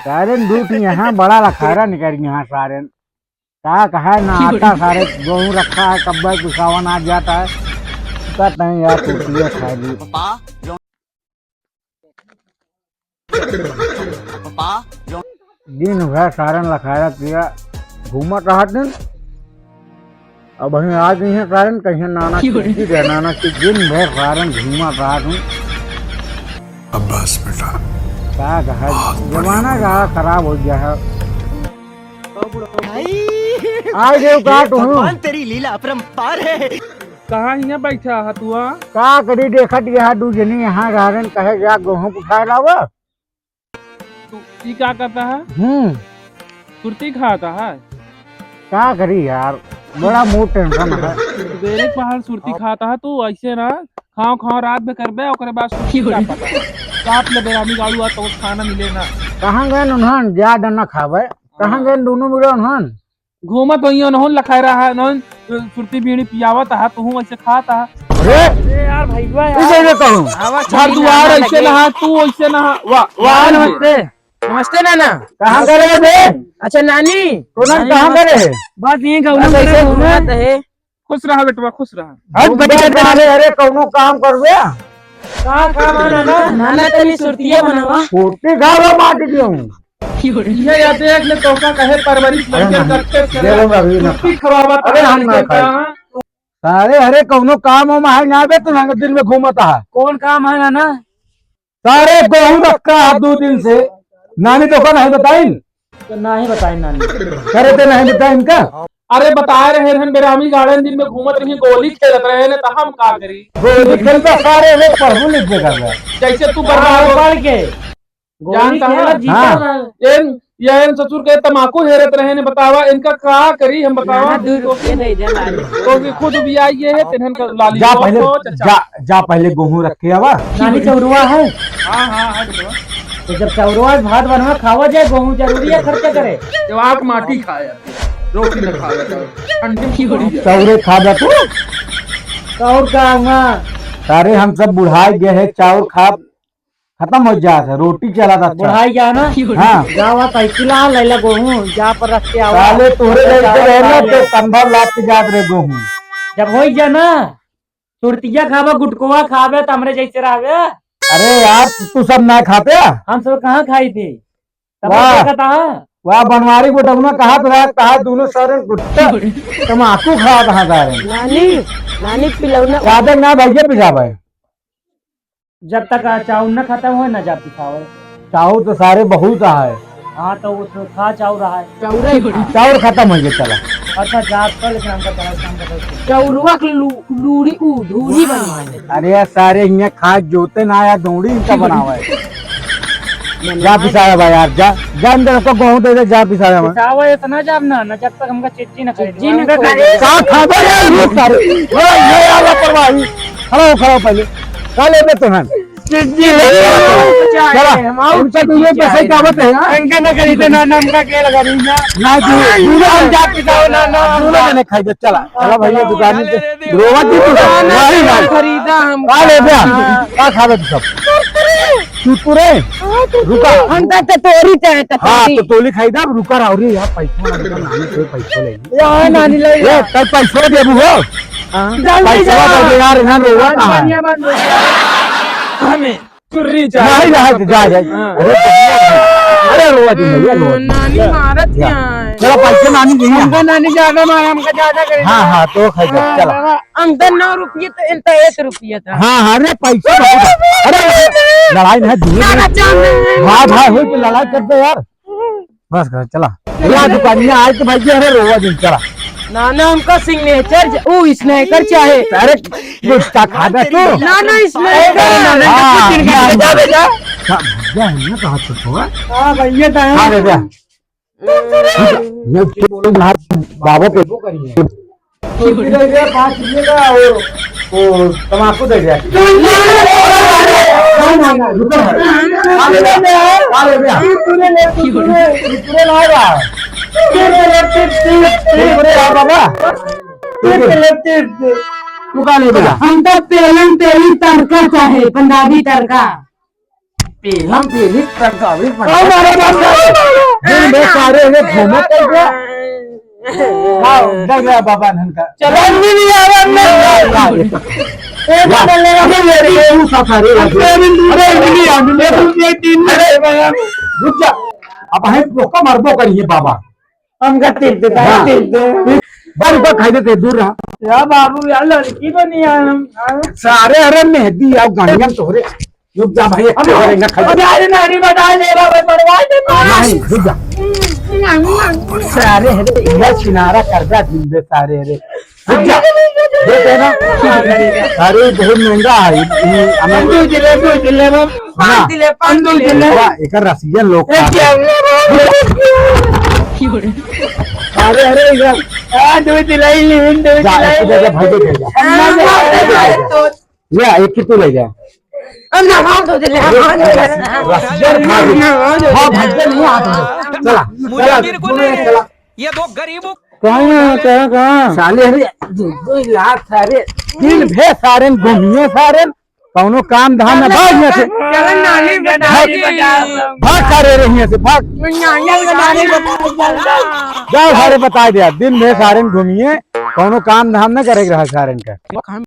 सारे दूध यहाँ बड़ा रखा निकल यहाँ सारे क्या कहा ना आता सारे गेहूँ रखा है कब्बा कुसावन आ जाता है कहते हैं यार टूटिए खा ली दिन भर सारन लखाया किया घूमत रहा दिन अब हमें आज नहीं है सारन कहीं नाना की दिन भर सारन घूमत रहा तुम अब्बास बेटा क्या कहा जमाना कहा खराब हो गया है आज देव काट हूँ तेरी लीला अपरंपार है। कहाँ यहाँ बैठा है तू? का करी देखत यहाँ दूजनी यहाँ गारन कहे जा गेहूँ उठाए लावा तू क्या करता है? सुरती खाता है? क्या करी यार बड़ा मूड टेंशन है। सवेरे पहाड़ सुरती खाता है तू ऐसे ना खाओ खाओ रात में करबे और बाद सुरती क्या पता साथ ले बेरामी गाड़ू तो खाना मिले ना। कहाँ गए उन्हन ज्यादा न खावे कहाँ गए दोनों मिले उन्हन घूमत वही उन्होंने लखा रहा है नौन सुरती बीड़ी पियावत है तू ऐसे खाता है। अरे यार भैया इसे कहूँ घर दुआर ऐसे नहा तू ऐसे नहा वाह नमस्ते नमस्ते नाना। कहाँ करे बे अच्छा नानी उन्हन कहाँ करे बस यही घूमत है। खुश रहा बेटवा खुश रहा। अरे कौनो काम करबे का काम है नाना? नाना तनी सुरतिया बनावा छोटी घाव माटी दियो ये या देख ले तो का कहे परवरिश लगे करते सुरती खवावा अरे हम ना सारे अरे कौनो काम हो है ना बे तू दिन में घूमता है कौन काम है नाना? सारे गेहूं रखा है 2 दिन से नानी तो का नहीं बताइन तो नहीं बताई नानी करे तो नहीं बताइन का अरे बताए रहे हैं बेरामी गार्डन दिन में घूमत रही गोली खेलत रहे ने तो हम का करी गोली खेलता सारे लोग पढ़ू लिख के कर रहे जैसे तू बर्बाद पढ़ के जानता है हाँ। ये ससुर के तमाकू हेरत रहे ने बतावा इनका का करी हम बतावा तो खुद भी आई है तिन्हन का लाली जा पहले जा पहले गेहूं रखे आवा नानी चौरुआ है। हां हां तो जब चौरुआ भात बनवा खावा जाए गेहूं जरूरी है खर्चा करे जब आप माटी खाया रोटी न खाया ठंडी की बड़ी चौरे खा जा तू और का सारे हम सब बुढ़ाई गए हैं चावल खा खत्म हो जाता है रोटी चला था बुढ़ाई जा ना हाँ जावा साइकिल लैला गेहूं जा पर रख के आवा साले तोरे रहते रहना तो संभव लाभ के जात रहे गेहूं जब हो जा ना सुरतिया खावा गुटकुआ खावे तो हमरे जैसे रहवे। अरे यार तू सब ना खाते हम सब कहाँ खाई थी वाह बनवारी गुटगुना कहा दोनों सारे गुट्टा तमाकू खा कहा जा रहे नानी नानी पिलौना ज्यादा ना भैया पिछा भाई जब तक चाउर न खत्म हो न जा पिछावे चाउर तो सारे बहुत है। हाँ तो वो तो खा चाउर रहा है चाउर खत्म हो गया चला अच्छा जात पर लेकिन हमका बड़ा काम करता चाउरवा की लूड़ी धूरी बनवाए। अरे यार सारे यहाँ खा जोते ना आया दौड़ी इनका बनावा है जा पिसाया भाई यार जा जा अंदर को गेहूं दे दे जा पिसाया भाई पिसावा इतना जब ना न जब तक हमका चिट्ठी न करे का खाबो यार ये सारे ये आला परवाही खड़ो पहले का ले दे तुम चिट्ठी चला उनसे तुझे पैसे क्या बते हैं इनका न खरीदे ना हमका के लगा रही ना तू हम जा पिसाओ ना ना मैंने खाई दे चला चला भैया दुकान पे रोवा की नहीं खरीदा हम का ले दे का खावे तू सब तुरे रुका अंता तो तोरी चाहे तो हाँ तो तोली खाई दा रुका रहा रे यार पैसा नानी से पैसा ले यार नानी ले ये कल पैसा दे बु हो पैसा दे यार ना रोवा हमें चुर्री नहीं नहीं जा जा अरे रोवा दी भैया नानी मारत चला पैसा नानी दी हमका नानी ज्यादा मार हमका ज्यादा करे हाँ तो खाई जा चला अंदर 9 रुपये तो इनका 1 रुपया था। हाँ अरे पैसा अरे लड़ाई नहीं दूर भाई हो तो लड़ाई करते यार बस कर चला दुकान में आज तो भाई अरे रोवा दिन चला नाना हमका सिग्नेचर वो स्नैकर चाहे। अरे गुस्सा खा दे तू नाना स्नैकर जा बेटा जा ना कहा तो हां भैया था हां रे जा ये बाबा पे को करिए तो दे दे 5 रुपए का और तमाकू दे दे ना ना रुको अरे भैया तूने ला रहा हम तो तेलन तेली तड़का चाहे पंजाबी तड़का हम पीली तरकावी दिन भर सारे रे घूमत के हां डर गया बाबा धन का चलो नहीं आवा मैं एक बल्ले में मेरी तू सफारी अरे नहीं आने ले तीन रुक जा अब हम पोका मारबो करिए बाबा हम का तीर दे बार बार खाई देते दूर रहा या बाबू यार लड़की तो नहीं आया सारे अरे मेहंदी और गाड़ियां तोरे रुक जा भाई अरे ना खाई अरे नहीं बता दे बाबा पड़वा दे नहीं रुक जा सारे अरे इधर किनारा कर जा दिन में सारे अरे रुक जा देते ना अरे बहुत महंगा है पंदू जिले पंदू जिले एक रसियन लोग अरे अरे दो दिलाई दो दिलाई भाई दे जा ले एक ही तो ले जा हम ना हां दो दिले रसियन हां भजन नहीं आता चला चला ये दो गरीबों कहाँ साले अरे दो लाख सारे दिन भे सारे घूमिए सारे कौनो काम धाम में भाग में से चलन नानी भाग सारे रहिए से भाग नानी जाओ सारे बता दिया दिन भे सारे घूमिए कौनो काम धाम न करेगा सारे का